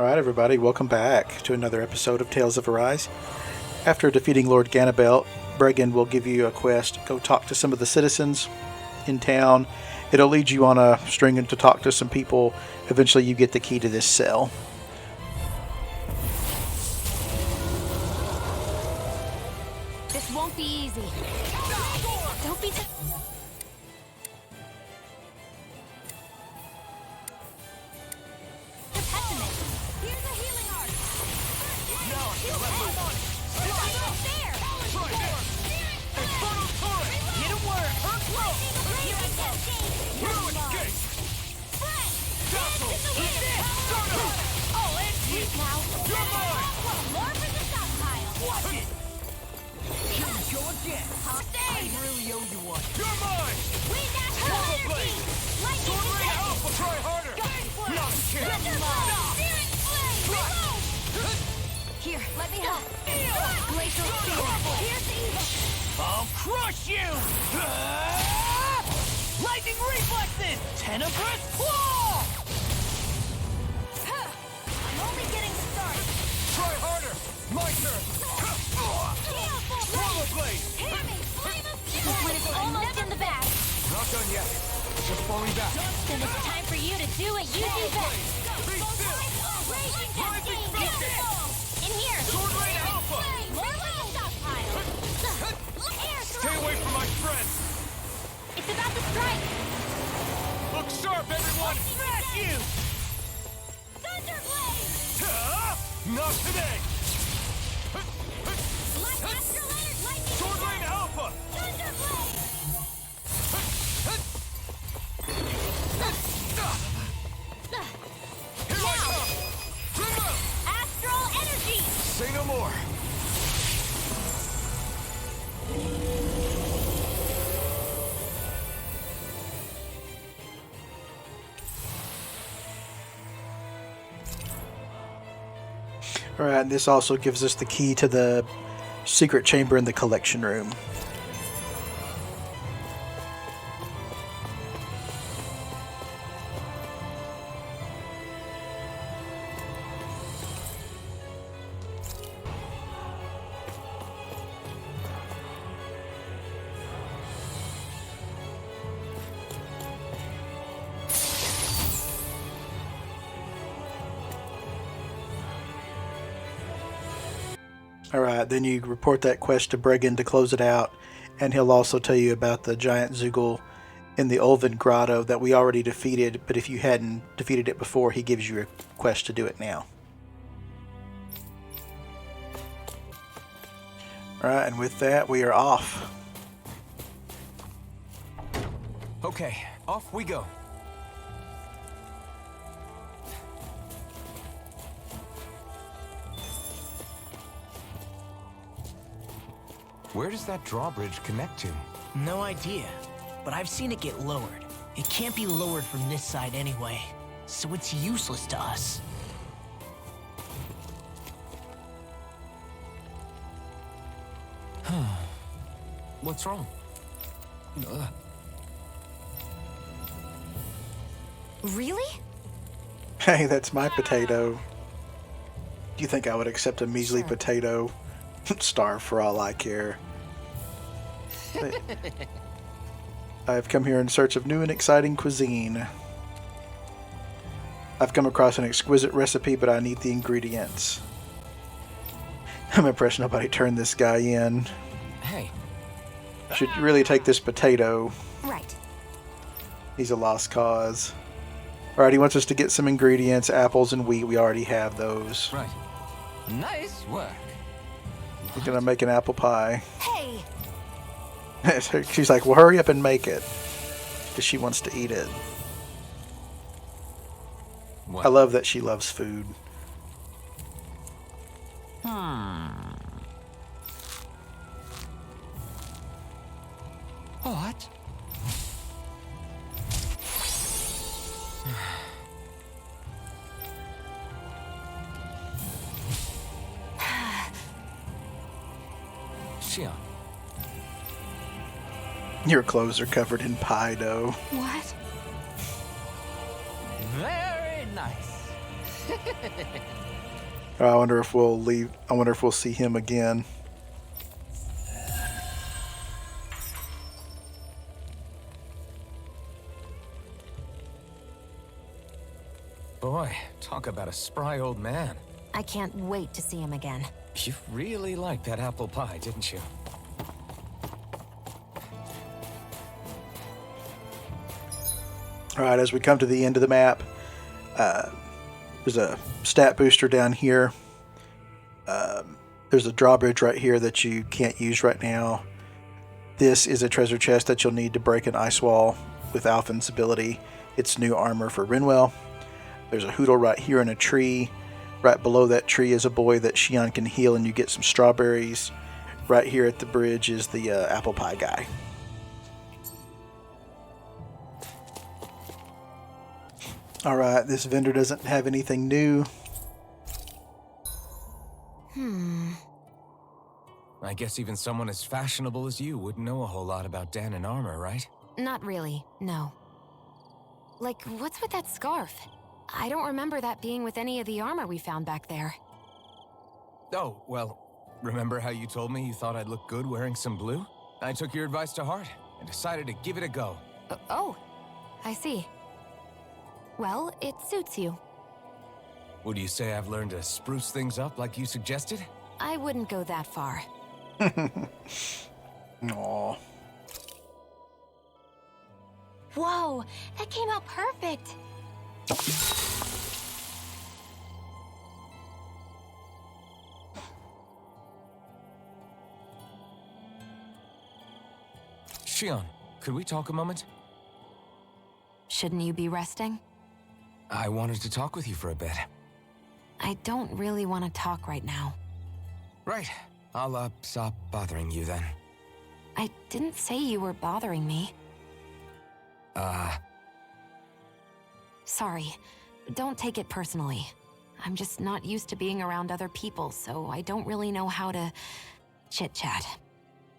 Alright everybody, welcome back to another episode of Tales of Arise. After defeating Lord Ganabelt, Bregan will give you a quest. Go talk to some of the citizens in town. It'll lead you on a string to talk to some people. Eventually you get the key to this cell. This won't be easy. Don't be Here's a healing art. No, there. Get a word. Her close. Oh, it's sweet now. You're mine. More for the stockpile. Watch it. Here we go again. I really owe you one. You're mine. We got energy. Lightning Sword Alpha, try harder. Not a chance. Here, let me help. Glacial spear. Here's the evil. I'll crush you. Lightning reflexes. Tenebrous claw. I'm only getting started. Try harder. My turn. Swallow blade. This one is almost in the bag. Not done yet. Just falling back. Then it's time for you to do what you do best. Raging cascade. In here. Sword Rain Alpha. More like a stockpile. Air Stay strike. away from my friend. It's about to strike. Look sharp, everyone. Smash you. Thunderblade. Not today. Astral lightning. Sword Rain Alpha. Thunderblade. Here I come. Riville. Astral energy. Say no more. Alright, and this also gives us the key to the secret chamber in the collection room. Alright, then you report that quest to Bregan to close it out, and he'll also tell you about the giant Zeugle in the Olven Grotto that we already defeated, but if you hadn't defeated it before, he gives you a quest to do it now. Alright, and with that, we are off. Okay, off we go. Where does that drawbridge connect to? No idea, but I've seen it get lowered. It can't be lowered from this side anyway, so it's useless to us. What's wrong? Really? Hey, that's my potato. Do you think I would accept a measly potato? Starve for all I care. I've come here in search of new and exciting cuisine. I've come across an exquisite recipe, but I need the ingredients. I'm impressed nobody turned this guy in. Hey. Should really take this potato. Right. He's a lost cause. Alright, he wants us to get some ingredients, apples and wheat. We already have those. Right. Nice work. He's gonna make an apple pie. Hey. She's like, well, hurry up and make it. Because she wants to eat it. What? I love that she loves food. What? Xion. Your clothes are covered in pie dough. What? Very nice. I wonder if we'll leave. I wonder if we'll see him again. Boy, talk about a spry old man. I can't wait to see him again. You really liked that apple pie, didn't you? All right, as we come to the end of the map, there's a stat booster down here. There's a drawbridge right here that you can't use right now. This is a treasure chest that you'll need to break an ice wall with Alphen's ability. It's new armor for Rinwell. There's a Hoodle right here in a tree. Right below that tree is a boy that Xion can heal, and you get some strawberries. Right here at the bridge is the apple pie guy. Alright, this vendor doesn't have anything new. I guess even someone as fashionable as you wouldn't know a whole lot about Dan and armor, right? Not really, no. Like, what's with that scarf? I don't remember that being with any of the armor we found back there. Oh, well, remember how you told me you thought I'd look good wearing some blue? I took your advice to heart and decided to give it a go. Oh, I see. Well, it suits you. Would you say I've learned to spruce things up like you suggested? I wouldn't go that far. Aww. Whoa, that came out perfect. Xion, could we talk a moment? Shouldn't you be resting? I wanted to talk with you for a bit. I don't really want to talk right now. Right. I'll, stop bothering you then. I didn't say you were bothering me. Sorry. Don't take it personally. I'm just not used to being around other people, so I don't really know how to chit-chat.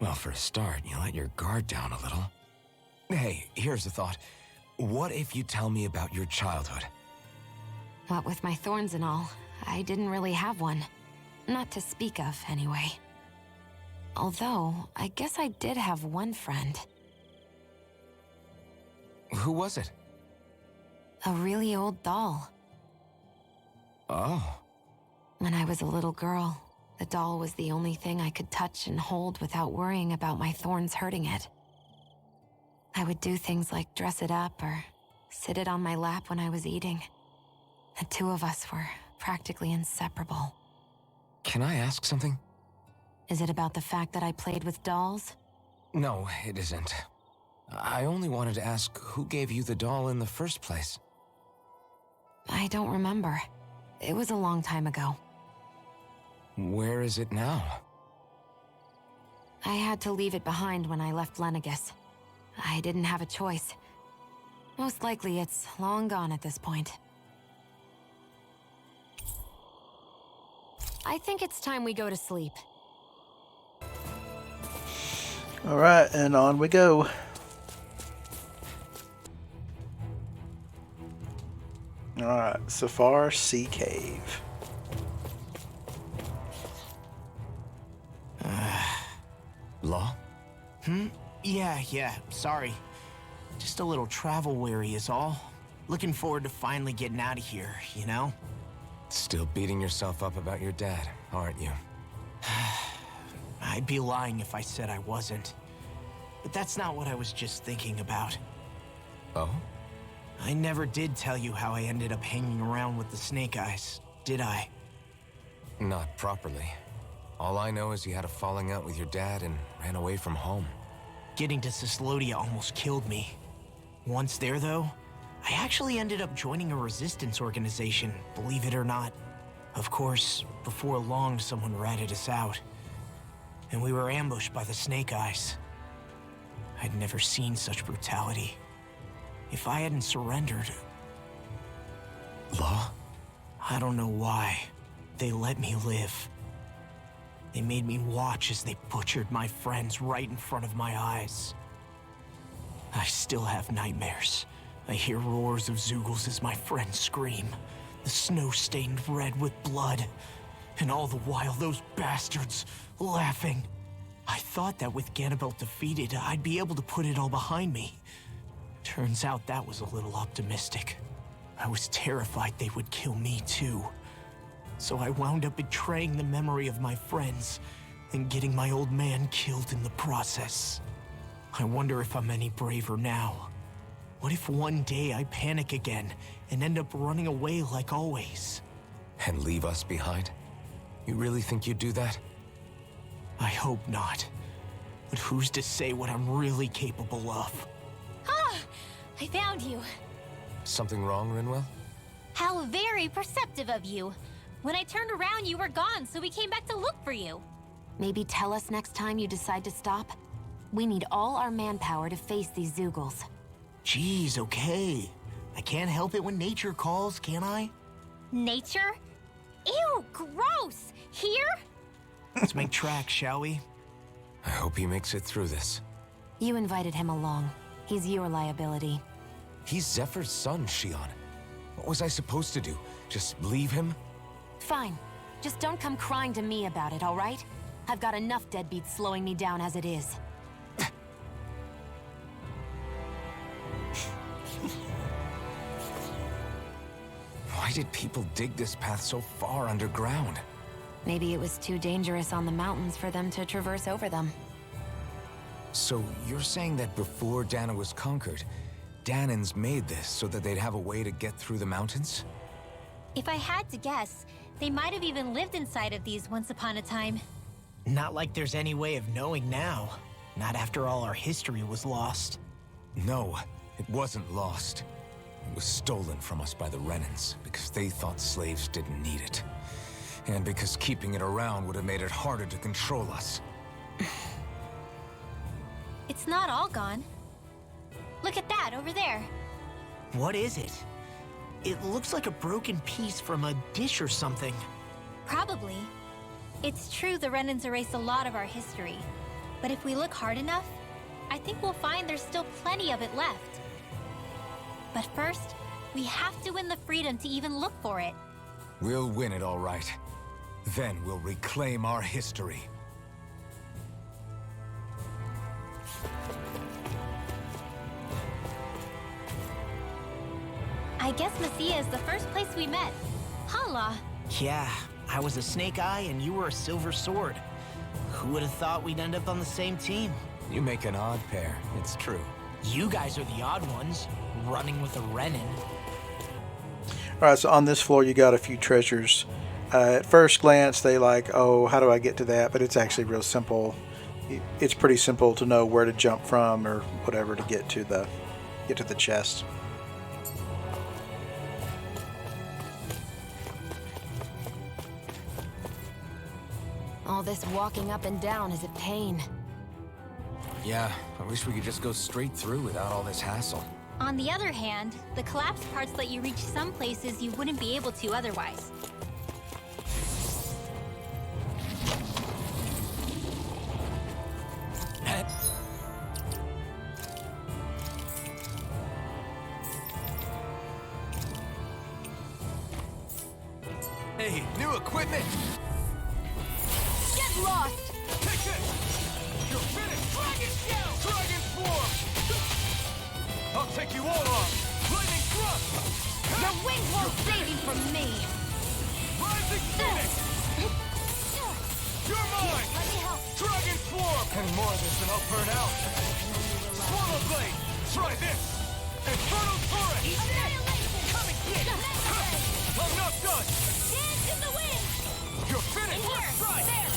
Well, for a start, you let your guard down a little. Hey, here's a thought. What if you tell me about your childhood? What with my thorns and all, I didn't really have one. Not to speak of, anyway. Although, I guess I did have one friend. Who was it? A really old doll. Oh. When I was a little girl, the doll was the only thing I could touch and hold without worrying about my thorns hurting it. I would do things like dress it up or sit it on my lap when I was eating. The two of us were practically inseparable. Can I ask something? Is it about the fact that I played with dolls? No, it isn't. I only wanted to ask who gave you the doll in the first place. I don't remember. It was a long time ago. Where is it now? I had to leave it behind when I left Lenegus. I didn't have a choice. Most likely it's long gone at this point. I think it's time we go to sleep. Alright, and on we go. Alright, Safar Sea Cave. Law? Yeah, sorry. Just a little travel weary is all. Looking forward to finally getting out of here, you know? Still beating yourself up about your dad, aren't you? I'd be lying if I said I wasn't. But that's not what I was just thinking about. Oh? I never did tell you how I ended up hanging around with the Snake Eyes, did I? Not properly. All I know is you had a falling out with your dad and ran away from home. Getting to Cislodia almost killed me. Once there, though, I actually ended up joining a resistance organization, believe it or not. Of course, before long, someone ratted us out. And we were ambushed by the Snake Eyes. I'd never seen such brutality. If I hadn't surrendered... Law? I don't know why. They let me live. They made me watch as they butchered my friends right in front of my eyes. I still have nightmares. I hear roars of Zeugles as my friends scream. the snow stained red with blood, and all the while those bastards laughing. I thought that with Ganabelt defeated, I'd be able to put it all behind me. Turns out that was a little optimistic. I was terrified they would kill me too. So I wound up betraying the memory of my friends and getting my old man killed in the process. I wonder if I'm any braver now. What if one day I panic again and end up running away like always? And leave us behind? You really think you'd do that? I hope not. But who's to say what I'm really capable of? Ah! I found you. Something wrong, Rinwell? How very perceptive of you. When I turned around, you were gone, so we came back to look for you. Maybe tell us next time you decide to stop? We need all our manpower to face these Zeugles. Geez, okay. I can't help it when nature calls, can I? Nature? Ew, gross! Here? Let's make tracks, shall we? I hope he makes it through this. You invited him along. He's your liability. He's Zephyr's son, Shion. What was I supposed to do? Just leave him? Fine. Just don't come crying to me about it, all right? I've got enough deadbeats slowing me down as it is. Why did people dig this path so far underground? Maybe it was too dangerous on the mountains for them to traverse over them. So you're saying that before Dana was conquered, Danans made this so that they'd have a way to get through the mountains? If I had to guess, they might have even lived inside of these once upon a time. Not like there's any way of knowing now. Not after all our history was lost. No, it wasn't lost. It was stolen from us by the Renans because they thought slaves didn't need it. And because keeping it around would have made it harder to control us. It's not all gone. Look at that over there. What is it? It looks like a broken piece from a dish or something. Probably. It's true the Renans erased a lot of our history. But if we look hard enough, I think we'll find there's still plenty of it left. But first, we have to win the freedom to even look for it. We'll win it all right. Then we'll reclaim our history. I guess Menancia is the first place we met. Hala. Yeah, I was a snake eye and you were a silver sword. Who would have thought we'd end up on the same team? You make an odd pair, it's true. You guys are the odd ones, running with a Renin. Alright, so on this floor you got a few treasures. At first glance they like, oh, how do I get to that? But it's actually real simple. It's pretty simple to know where to jump from or whatever to get to the chest. All this walking up and down is a pain. Yeah, I wish we could just go straight through without all this hassle. On the other hand, the collapsed parts let you reach some places you wouldn't be able to otherwise. Hey, new equipment! Get lost! Take this! You're finished! Dragon Shell! Dragon Form! I'll take you all on! Lightning Thrust! Your wings won't save you from me! Rising Phoenix! You're mine! Let me help. Dragon Swarm! Any more of this and I'll burn out! Swallow Blade! Try this! Infernal Torrent! Annihilation! Come and get it! I'm not done! Dance in the wind! You're finished! Here! Right! There!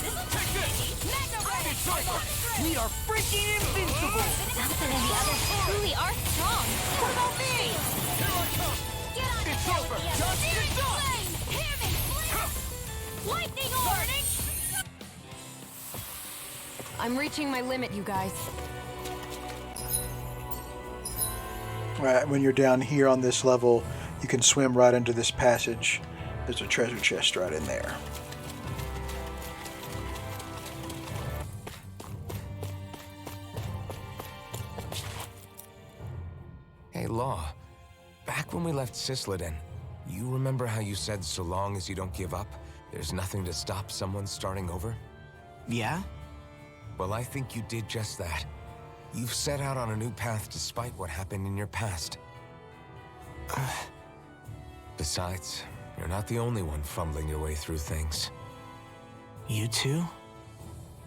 This'll Take this! Mega Ray! Cypher! We are freaking invincible! Something and the others truly are strong! What about me? Here I come! Get on It's the over! Just it's done! Hear me! Lightning orb! I'm reaching my limit, you guys. Alright, when you're down here on this level, you can swim right into this passage. There's a treasure chest right in there. Hey, Law. Back when we left Cisleden, You remember how you said so long as you don't give up, there's nothing to stop someone starting over? Yeah? Well, I think you did just that. You've set out on a new path despite what happened in your past. Besides, you're not the only one fumbling your way through things. You too?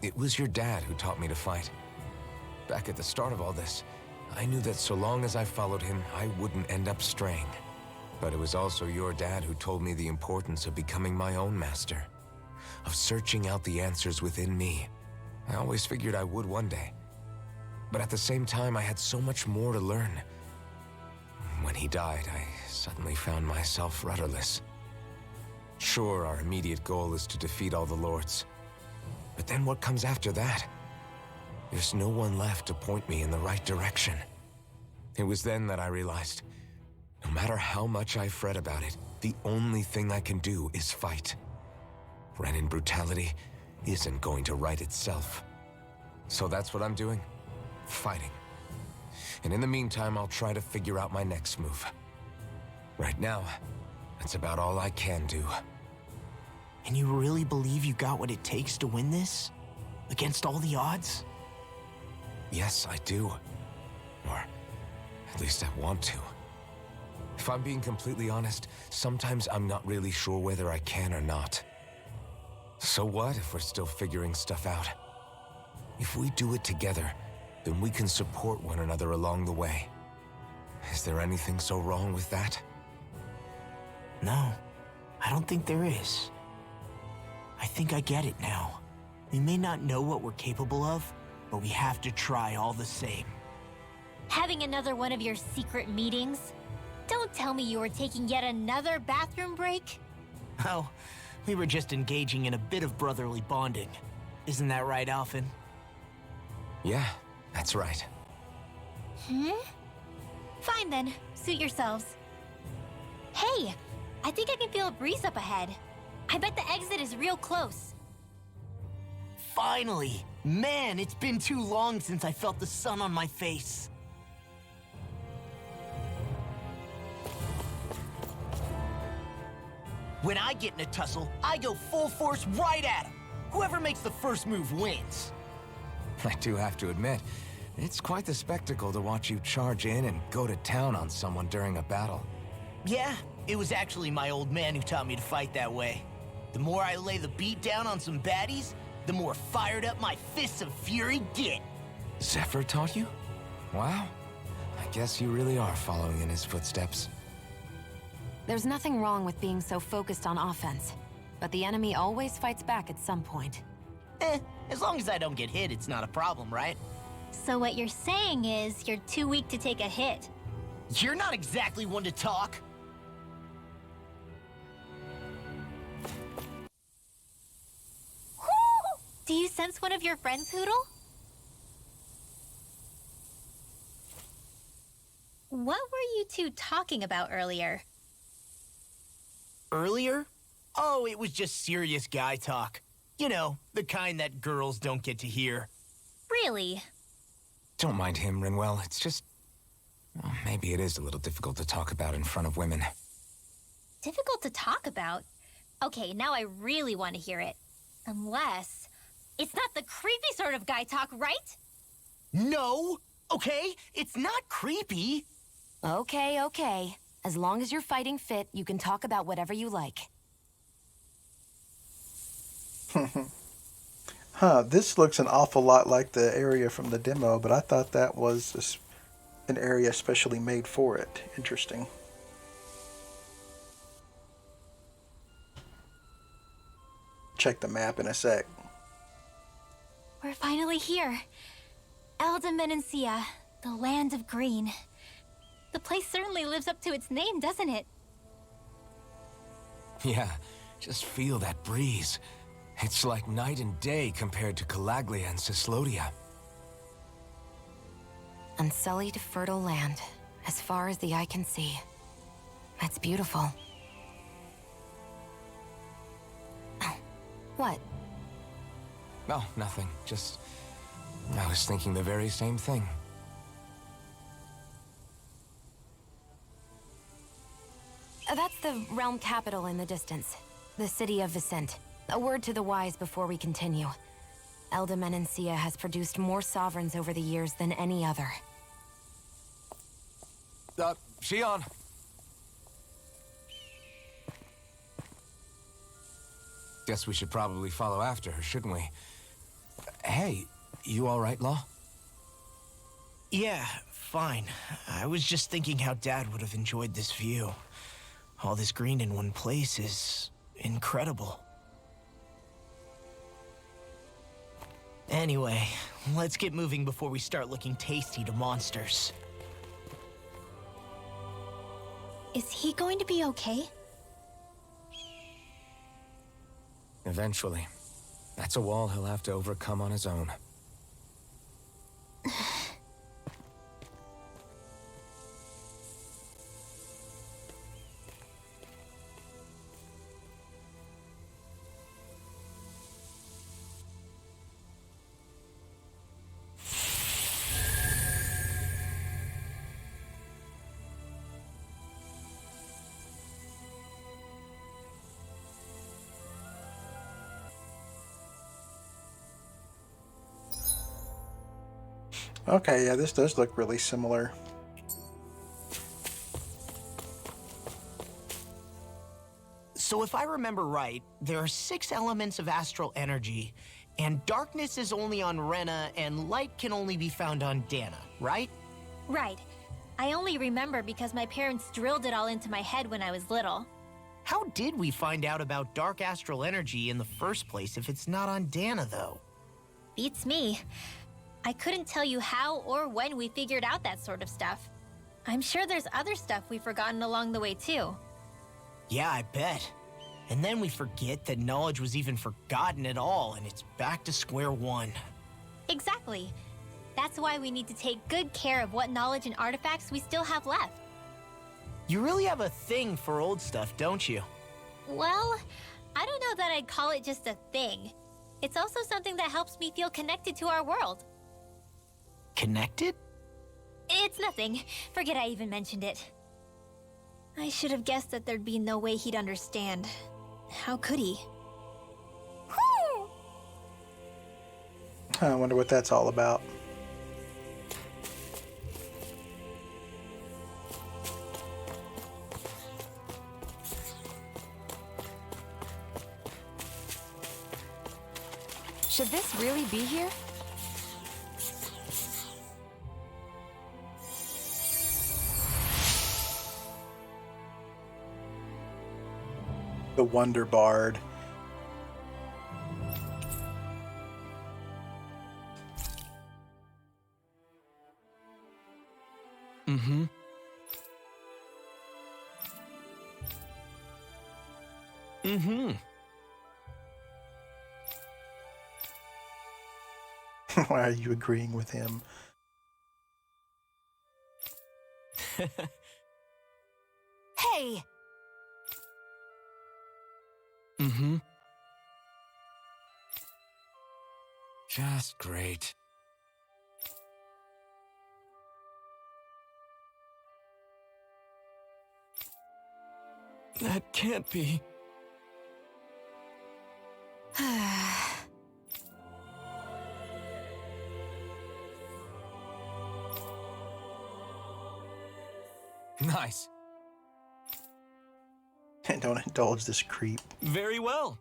It was your dad who taught me to fight. Back at the start of all this, I knew that so long as I followed him, I wouldn't end up straying. But it was also your dad who told me the importance of becoming my own master, of searching out the answers within me. I always figured I would one day. But at the same time, I had so much more to learn. When he died, I suddenly found myself rudderless. Sure, our immediate goal is to defeat all the lords. But then what comes after that? There's no one left to point me in the right direction. It was then that I realized, no matter how much I fret about it, the only thing I can do is fight. Renin brutality isn't going to right itself. So that's what I'm doing. Fighting. And in the meantime, I'll try to figure out my next move. Right now, that's about all I can do. And you really believe you got what it takes to win this? Against all the odds? Yes, I do. Or at least I want to. If I'm being completely honest, sometimes I'm not really sure whether I can or not. So what if we're still figuring stuff out? If we do it together, then we can support one another along the way. Is there anything so wrong with that? No, I don't think there is. I think I get it now. We may not know what we're capable of, but we have to try all the same. Having another one of your secret meetings? Don't tell me you were taking yet another bathroom break? Oh, we were just engaging in a bit of brotherly bonding. Isn't that right, Alphen? Yeah, that's right. Fine then, suit yourselves. Hey, I think I can feel a breeze up ahead. I bet the exit is real close. Finally! Man, it's been too long since I felt the sun on my face. When I get in a tussle, I go full force right at him. Whoever makes the first move wins. I do have to admit, it's quite the spectacle to watch you charge in and go to town on someone during a battle. Yeah, it was actually my old man who taught me to fight that way. The more I lay the beat down on some baddies, the more fired up my fists of fury get. Zephyr taught you? Wow. I guess you really are following in his footsteps. There's nothing wrong with being so focused on offense, but the enemy always fights back at some point. As long as I don't get hit, it's not a problem, right? So what you're saying is you're too weak to take a hit. You're not exactly one to talk. Do you sense one of your friends, Hootle? What were you two talking about earlier? Earlier? Oh, it was just serious guy talk. You know, the kind that girls don't get to hear. Really? Don't mind him, Rinwell. It's just... well, maybe it is a little difficult to talk about in front of women. Difficult to talk about? Okay, now I really want to hear it. Unless... it's not the creepy sort of guy talk, right? No! Okay, it's not creepy. Okay, okay. As long as you're fighting fit, you can talk about whatever you like. This looks an awful lot like the area from the demo, but I thought that was an area specially made for it. Interesting. Check the map in a sec. We're finally here. Elde Menancia, the land of green. The place certainly lives up to its name, doesn't it? Yeah, just feel that breeze. It's like night and day compared to Calaglia and Cyslodia. Unsullied, fertile land, as far as the eye can see. That's beautiful. Oh, what? Oh, nothing. Just... I was thinking the very same thing. That's the realm capital in the distance. The city of Vicent. A word to the wise before we continue. Elde Menancia has produced more sovereigns over the years than any other. Shion. Guess we should probably follow after her, shouldn't we? Hey, you all right, Law? Yeah, fine. I was just thinking how Dad would have enjoyed this view. All this green in one place is incredible. Anyway, let's get moving before we start looking tasty to monsters. Is he going to be okay? Eventually. That's a wall he'll have to overcome on his own. Okay, yeah, this does look really similar. So if I remember right, there are 6 elements of astral energy, and darkness is only on Rena, and light can only be found on Dana, right? Right. I only remember because my parents drilled it all into my head when I was little. How did we find out about dark astral energy in the first place if it's not on Dana, though? Beats me. I couldn't tell you how or when we figured out that sort of stuff. I'm sure there's other stuff we've forgotten along the way, too. Yeah, I bet. And then we forget that knowledge was even forgotten at all, and it's back to square one. Exactly. That's why we need to take good care of what knowledge and artifacts we still have left. You really have a thing for old stuff, don't you? Well, I don't know that I'd call it just a thing. It's also something that helps me feel connected to our world. Connected? It's nothing. Forget I even mentioned it. I should have guessed that there'd be no way he'd understand. How could he? I wonder what that's all about. Should this really be here? The Wonder Bard. Mm-hmm. Mm-hmm. Why are you agreeing with him? Hey! Mm-hmm. Just great. That can't be. Nice. Don't indulge this creep. Very well.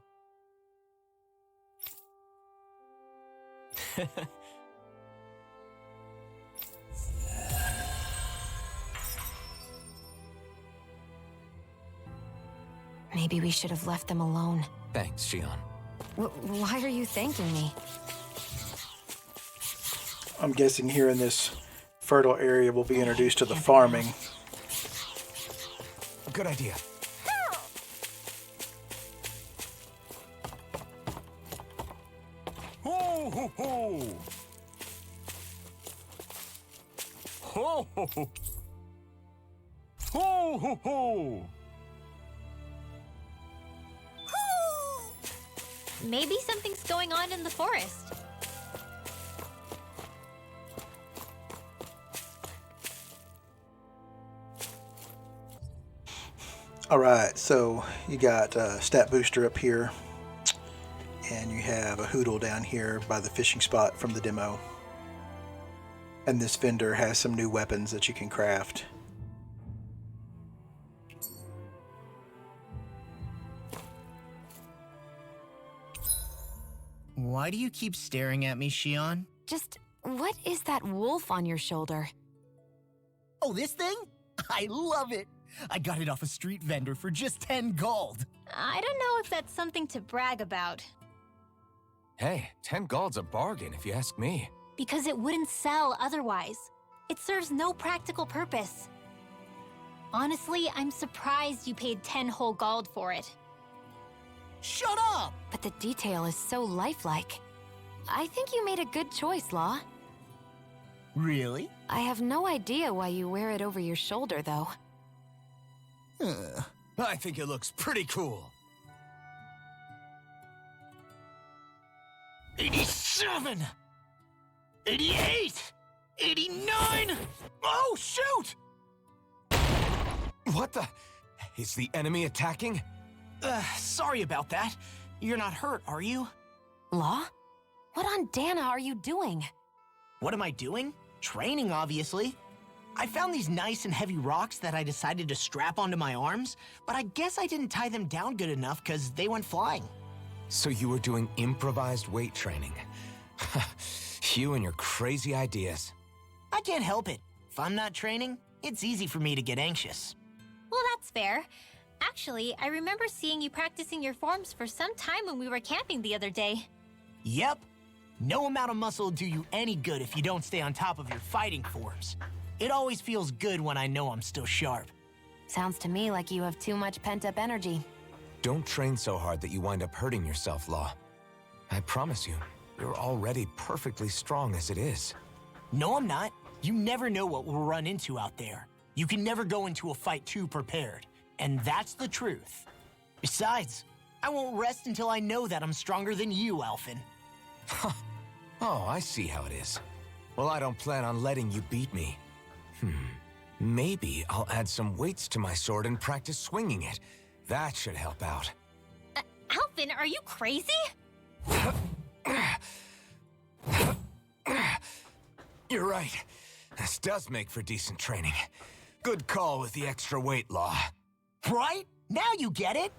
Maybe we should have left them alone. Thanks, Shion. Why are you thanking me? I'm guessing here in this fertile area we'll be introduced to the farming. Good idea. Ho ho ho! Ho ho ho! Ho ho ho! Maybe something's going on in the forest. Alright, so you got a stat booster up here, and you have a Hoodle down here by the fishing spot from the demo. And this vendor has some new weapons that you can craft. Why do you keep staring at me, Shion? Just, what is that wolf on your shoulder? Oh, this thing? I love it! I got it off a street vendor for just 10 gold. I don't know if that's something to brag about. Hey, 10 gold's a bargain if you ask me. Because it wouldn't sell otherwise. It serves no practical purpose. Honestly, I'm surprised you paid 10 whole gold for it. Shut up! But the detail is so lifelike. I think you made a good choice, Law. Really? I have no idea why you wear it over your shoulder, though. I think it looks pretty cool. 87! 88! 89! Oh, shoot! What the? Is the enemy attacking? Sorry about that. You're not hurt, are you? Law? What on Dana are you doing? What am I doing? Training, obviously. I found these nice and heavy rocks that I decided to strap onto my arms, but I guess I didn't tie them down good enough because they went flying. So you were doing improvised weight training. You and your crazy ideas. I can't help it. If I'm not training, it's easy for me to get anxious. Well, that's fair. Actually, I remember seeing you practicing your forms for some time when we were camping the other day. Yep. No amount of muscle will do you any good if you don't stay on top of your fighting forms. It always feels good when I know I'm still sharp. Sounds to me like you have too much pent-up energy. Don't train so hard that you wind up hurting yourself, Law. I promise you, you're already perfectly strong as it is. No, I'm not. You never know what we'll run into out there. You can never go into a fight too prepared. And that's the truth. Besides, I won't rest until I know that I'm stronger than you, Alphen. Oh, I see how it is. Well, I don't plan on letting you beat me. Maybe I'll add some weights to my sword and practice swinging it. That should help out. Alphen, are you crazy? You're right. This does make for decent training. Good call with the extra weight, Law. Right? Now you get it?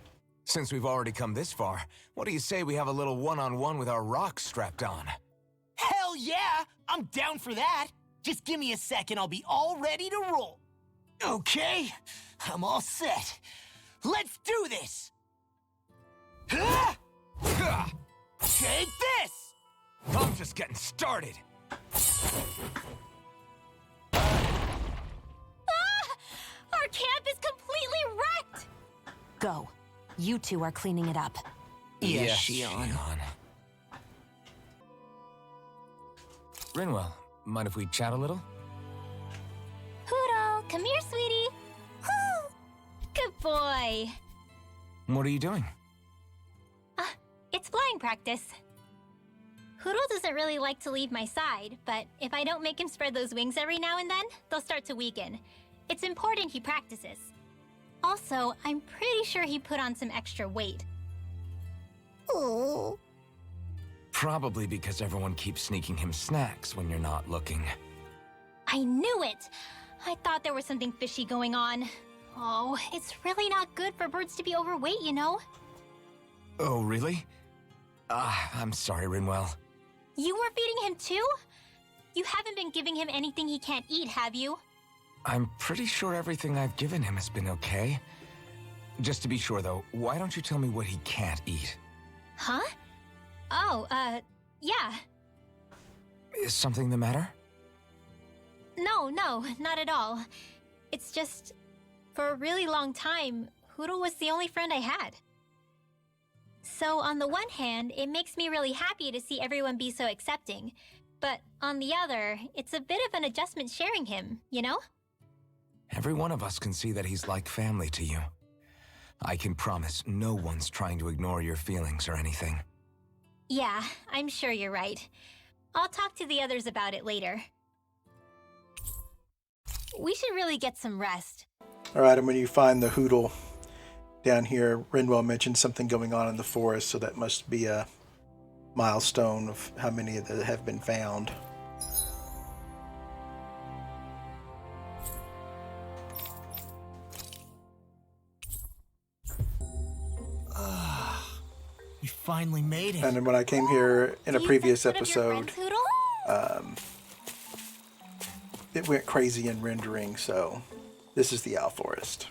Since we've already come this far, what do you say we have a little one-on-one with our rocks strapped on? Hell yeah! I'm down for that! Just give me a second, I'll be all ready to roll. Okay, I'm all set. Let's do this! Take this! I'm just getting started. Our camp is completely wrecked! Go. You two are cleaning it up. Yes, Shion. Rinwell, mind if we chat a little? Poodle, come here, sweetie. Woo! Good boy. What are you doing? It's flying practice. Poodle doesn't really like to leave my side, but if I don't make him spread those wings every now and then, they'll start to weaken. It's important he practices. Also, I'm pretty sure he put on some extra weight. Oh. Probably because everyone keeps sneaking him snacks when you're not looking. I knew it! I thought there was something fishy going on. Oh, it's really not good for birds to be overweight, you know? Oh, really? I'm sorry, Rinwell. You were feeding him too? You haven't been giving him anything he can't eat, have you? I'm pretty sure everything I've given him has been okay. Just to be sure, though, why don't you tell me what he can't eat? Huh? Oh, yeah. Is something the matter? No, not at all. It's just, for a really long time, Hoodle was the only friend I had. So on the one hand, it makes me really happy to see everyone be so accepting. But on the other, it's a bit of an adjustment sharing him, you know? Every one of us can see that he's like family to you. I can promise no one's trying to ignore your feelings or anything. Yeah, I'm sure you're right. I'll talk to the others about it later. We should really get some rest. Alright, and when you find the Hoodle, down here, Rinwell mentioned something going on in the forest, so that must be a milestone of how many that have been found. We finally made it. And then when I came here in a Do you previous sense one of your episode, friends, Hoodle? it went crazy in rendering, so this is the Owl Forest.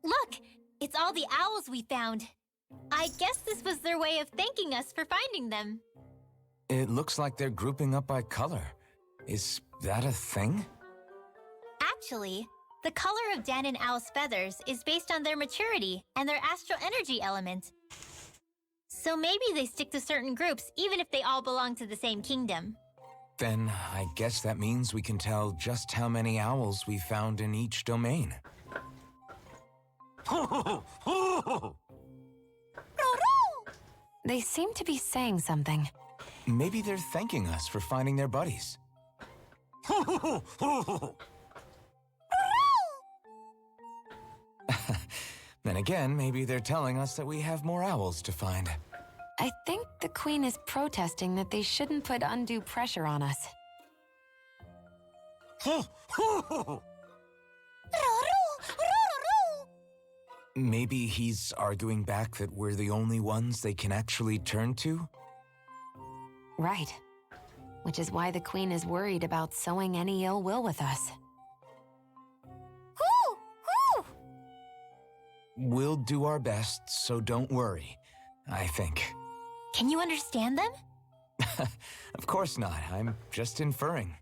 Look! It's all the owls we found. I guess this was their way of thanking us for finding them. It looks like they're grouping up by color. Is that a thing? Actually, the color of Dan and Owl's feathers is based on their maturity and their astral energy element. So maybe they stick to certain groups even if they all belong to the same kingdom. Then I guess that means we can tell just how many owls we found in each domain. They seem to be saying something. Maybe they're thanking us for finding their buddies. Then again, maybe they're telling us that we have more owls to find. I think the Queen is protesting that they shouldn't put undue pressure on us. Maybe he's arguing back that we're the only ones they can actually turn to? Right. Which is why the Queen is worried about sowing any ill will with us. We'll do our best, so don't worry, I think. Can you understand them? Of course not, I'm just inferring.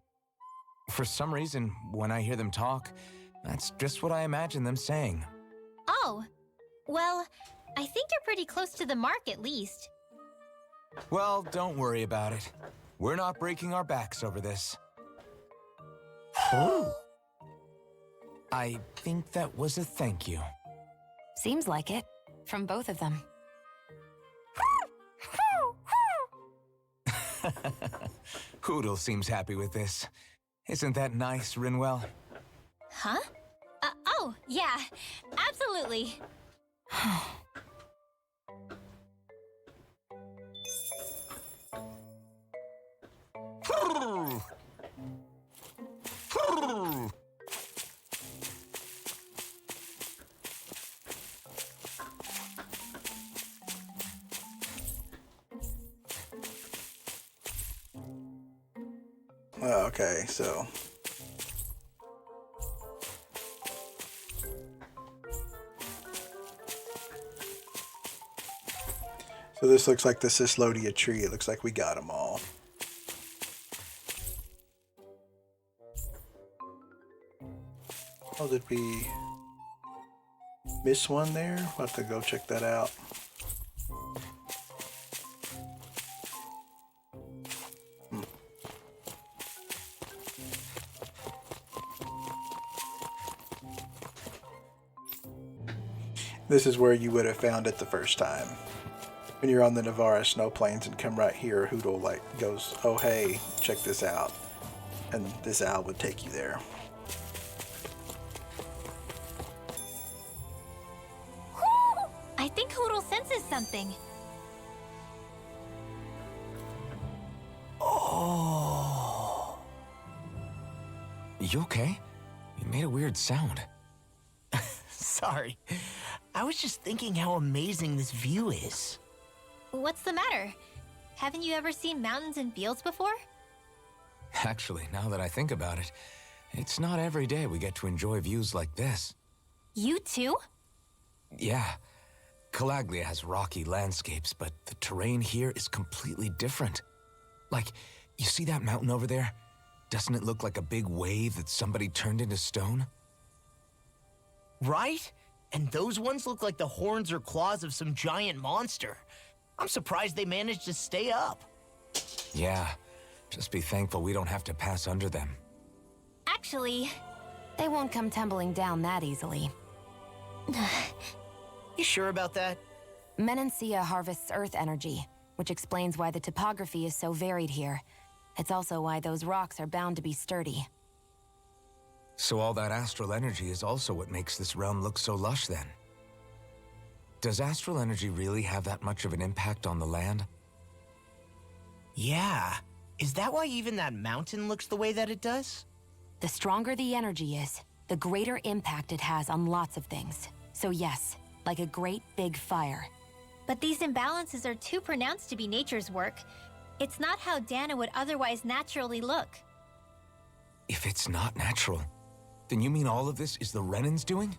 For some reason, when I hear them talk, that's just what I imagine them saying. Oh, well, I think you're pretty close to the mark at least. Well, don't worry about it. We're not breaking our backs over this. I think that was a thank you. Seems like it. From both of them. Hoodle seems happy with this. Isn't that nice, Rinwell? Huh? Oh, yeah, absolutely. Okay, so this looks like the Cyslodia tree. It looks like we got them all. Oh, did we miss one there? We'll have to go check that out. This is where you would have found it the first time. When you're on the Navarra snow plains and come right here, Hoodle like goes, "Oh hey, check this out," and this owl would take you there. I think Hoodle senses something. Oh. You okay? You made a weird sound. Sorry. I was just thinking how amazing this view is. What's the matter? Haven't you ever seen mountains and fields before? Actually, now that I think about it, it's not every day we get to enjoy views like this. You too? Yeah. Calaglia has rocky landscapes, but the terrain here is completely different. Like, you see that mountain over there? Doesn't it look like a big wave that somebody turned into stone? Right? And those ones look like the horns or claws of some giant monster. I'm surprised they managed to stay up. Yeah, just be thankful we don't have to pass under them. Actually, They won't come tumbling down that easily. You sure about that? Menancia harvests earth energy, which explains why the topography is so varied here. It's also why those rocks are bound to be sturdy. So all that astral energy is also what makes this realm look so lush then. Does astral energy really have that much of an impact on the land? Yeah. Is that why even that mountain looks the way that it does? The stronger the energy is, the greater impact it has on lots of things. So yes, like a great big fire. but these imbalances are too pronounced to be nature's work. It's not how Dana would otherwise naturally look. If it's not natural, then you mean all of this is the Renan's doing?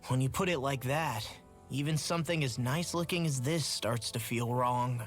When you put it like that, even something as nice looking as this starts to feel wrong.